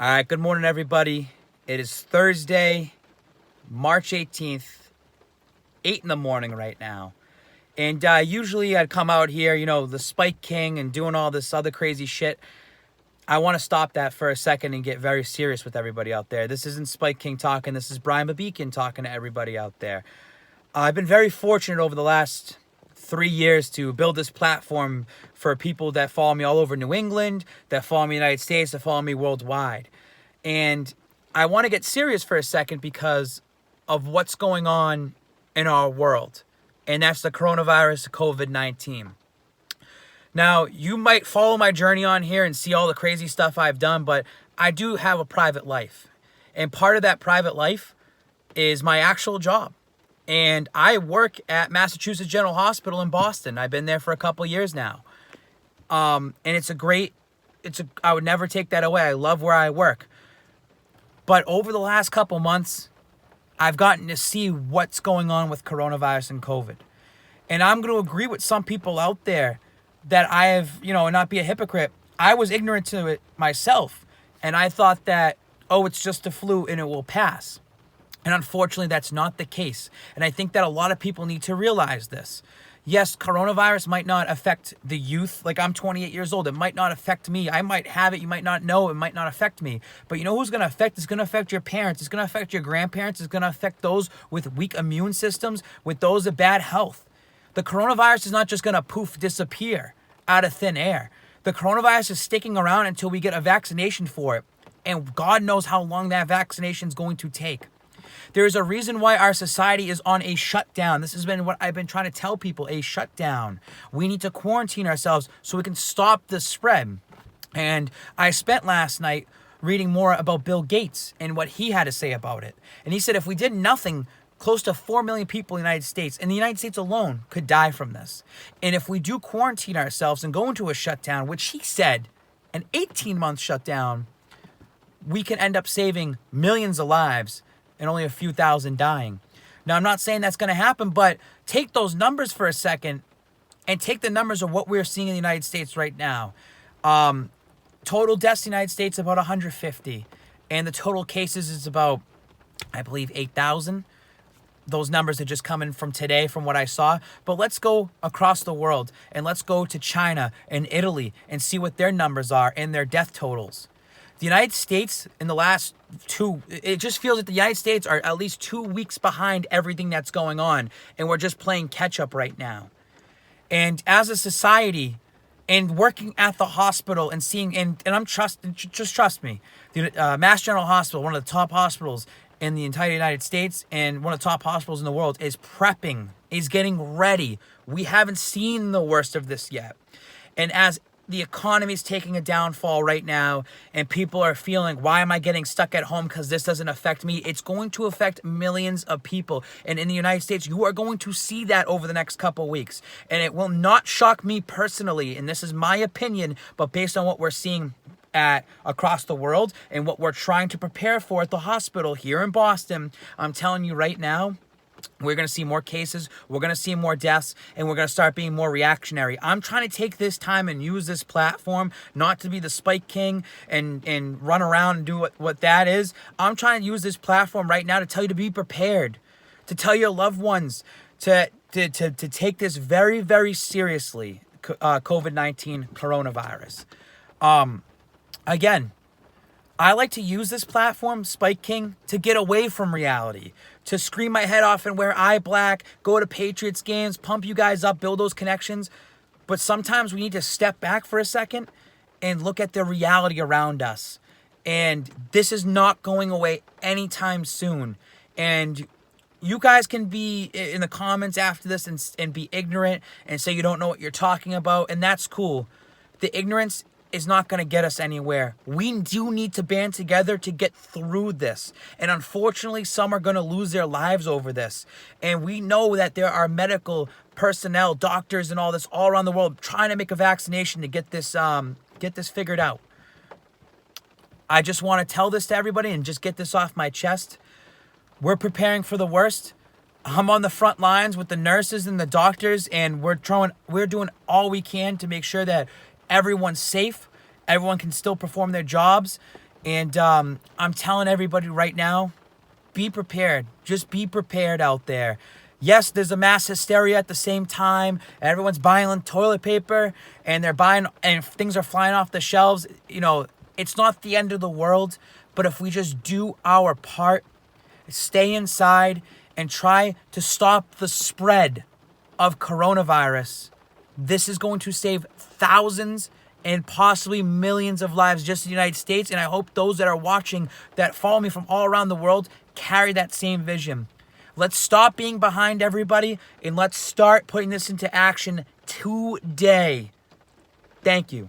All right, good morning, everybody. It is Thursday, March 18th, 8 in the morning right now. And usually I'd come out here, the Spike King and doing all this other crazy shit. I want to stop that for a second and get very serious with everybody out there. This isn't Spike King talking. This is Brian Babikin talking to everybody out there. I've been very fortunate over the last 3 years to build this platform for people that follow me all over New England, that follow me in the United States, that follow me worldwide. And I want to get serious for a second because of what's going on in our world. And that's the coronavirus, COVID-19. Now, you might follow my journey on here and see all the crazy stuff I've done, but I do have a private life. And part of that private life is my actual job. And I work at Massachusetts General Hospital in Boston. I've been there for a couple years now. And I would never take that away. I love where I work. But over the last couple months, I've gotten to see what's going on with coronavirus and COVID. And I'm going to agree with some people out there that I have, not be a hypocrite. I was ignorant to it myself. And I thought that, it's just a flu and it will pass. And unfortunately, that's not the case. And I think that a lot of people need to realize this. Yes, coronavirus might not affect the youth. Like, I'm 28 years old. It might not affect me. I might have it. You might not know. It might not affect me. But you know who's going to affect? It's going to affect your parents. It's going to affect your grandparents. It's going to affect those with weak immune systems, with those with bad health. The coronavirus is not just going to poof disappear out of thin air. The coronavirus is sticking around until we get a vaccination for it. And God knows how long that vaccination is going to take. There is a reason why our society is on a shutdown. This has been what I've been trying to tell people, a shutdown. We need to quarantine ourselves so we can stop the spread. And I spent last night reading more about Bill Gates and what he had to say about it. And he said if we did nothing, close to 4 million people in the United States, and the United States alone, could die from this. And if we do quarantine ourselves and go into a shutdown, which he said, an 18-month shutdown, we can end up saving millions of lives and only a few thousand dying. Now, I'm not saying that's going to happen, but take those numbers for a second and take the numbers of what we're seeing in the United States right now. Total deaths in the United States, about 150. And the total cases is about, I believe, 8,000. Those numbers are just coming from today, from what I saw. But let's go across the world, and let's go to China and Italy and see what their numbers are and their death totals. The United States, in the last it just feels that the United States are at least 2 weeks behind everything that's going on. And we're just playing catch up right now. And as a society, and working at the hospital and seeing, and just trust me, the Mass General Hospital, one of the top hospitals in the entire United States and one of the top hospitals in the world, is prepping, is getting ready. We haven't seen the worst of this yet. And as the economy is taking a downfall right now, and people are feeling, why am I getting stuck at home because this doesn't affect me? It's going to affect millions of people. And in the United States, you are going to see that over the next couple weeks. And it will not shock me personally, and this is my opinion, but based on what we're seeing across the world and what we're trying to prepare for at the hospital here in Boston, I'm telling you right now, we're going to see more cases, we're going to see more deaths, and we're going to start being more reactionary. I'm trying to take this time and use this platform not to be the Spike King and run around and do what that is. I'm trying to use this platform right now to tell you to be prepared, to tell your loved ones to take this very, very seriously, COVID-19 coronavirus. Again, I like to use this platform, Spike King, to get away from reality, to scream my head off and wear eye black, go to Patriots games, pump you guys up, build those connections. But sometimes we need to step back for a second and look at the reality around us. And this is not going away anytime soon. And you guys can be in the comments after this and be ignorant and say you don't know what you're talking about, and that's cool. The ignorance is not going to get us anywhere. We do need to band together to get through this. And unfortunately, some are going to lose their lives over this. And we know that there are medical personnel, doctors, and all this all around the world trying to make a vaccination to get this figured out. I just want to tell this to everybody and just get this off my chest. We're preparing for the worst. I'm on the front lines with the nurses and the doctors, and we're doing all we can to make sure that everyone's safe, everyone can still perform their jobs, And I'm telling everybody right now, be prepared. Just be prepared out there. Yes, there's a mass hysteria at the same time. Everyone's buying toilet paper and they're buying and things are flying off the shelves. You know, it's not the end of the world, but if we just do our part, stay inside and try to stop the spread of coronavirus, this is going to save thousands and possibly millions of lives just in the United States. And I hope those that are watching that follow me from all around the world carry that same vision. Let's stop being behind everybody and let's start putting this into action today. Thank you.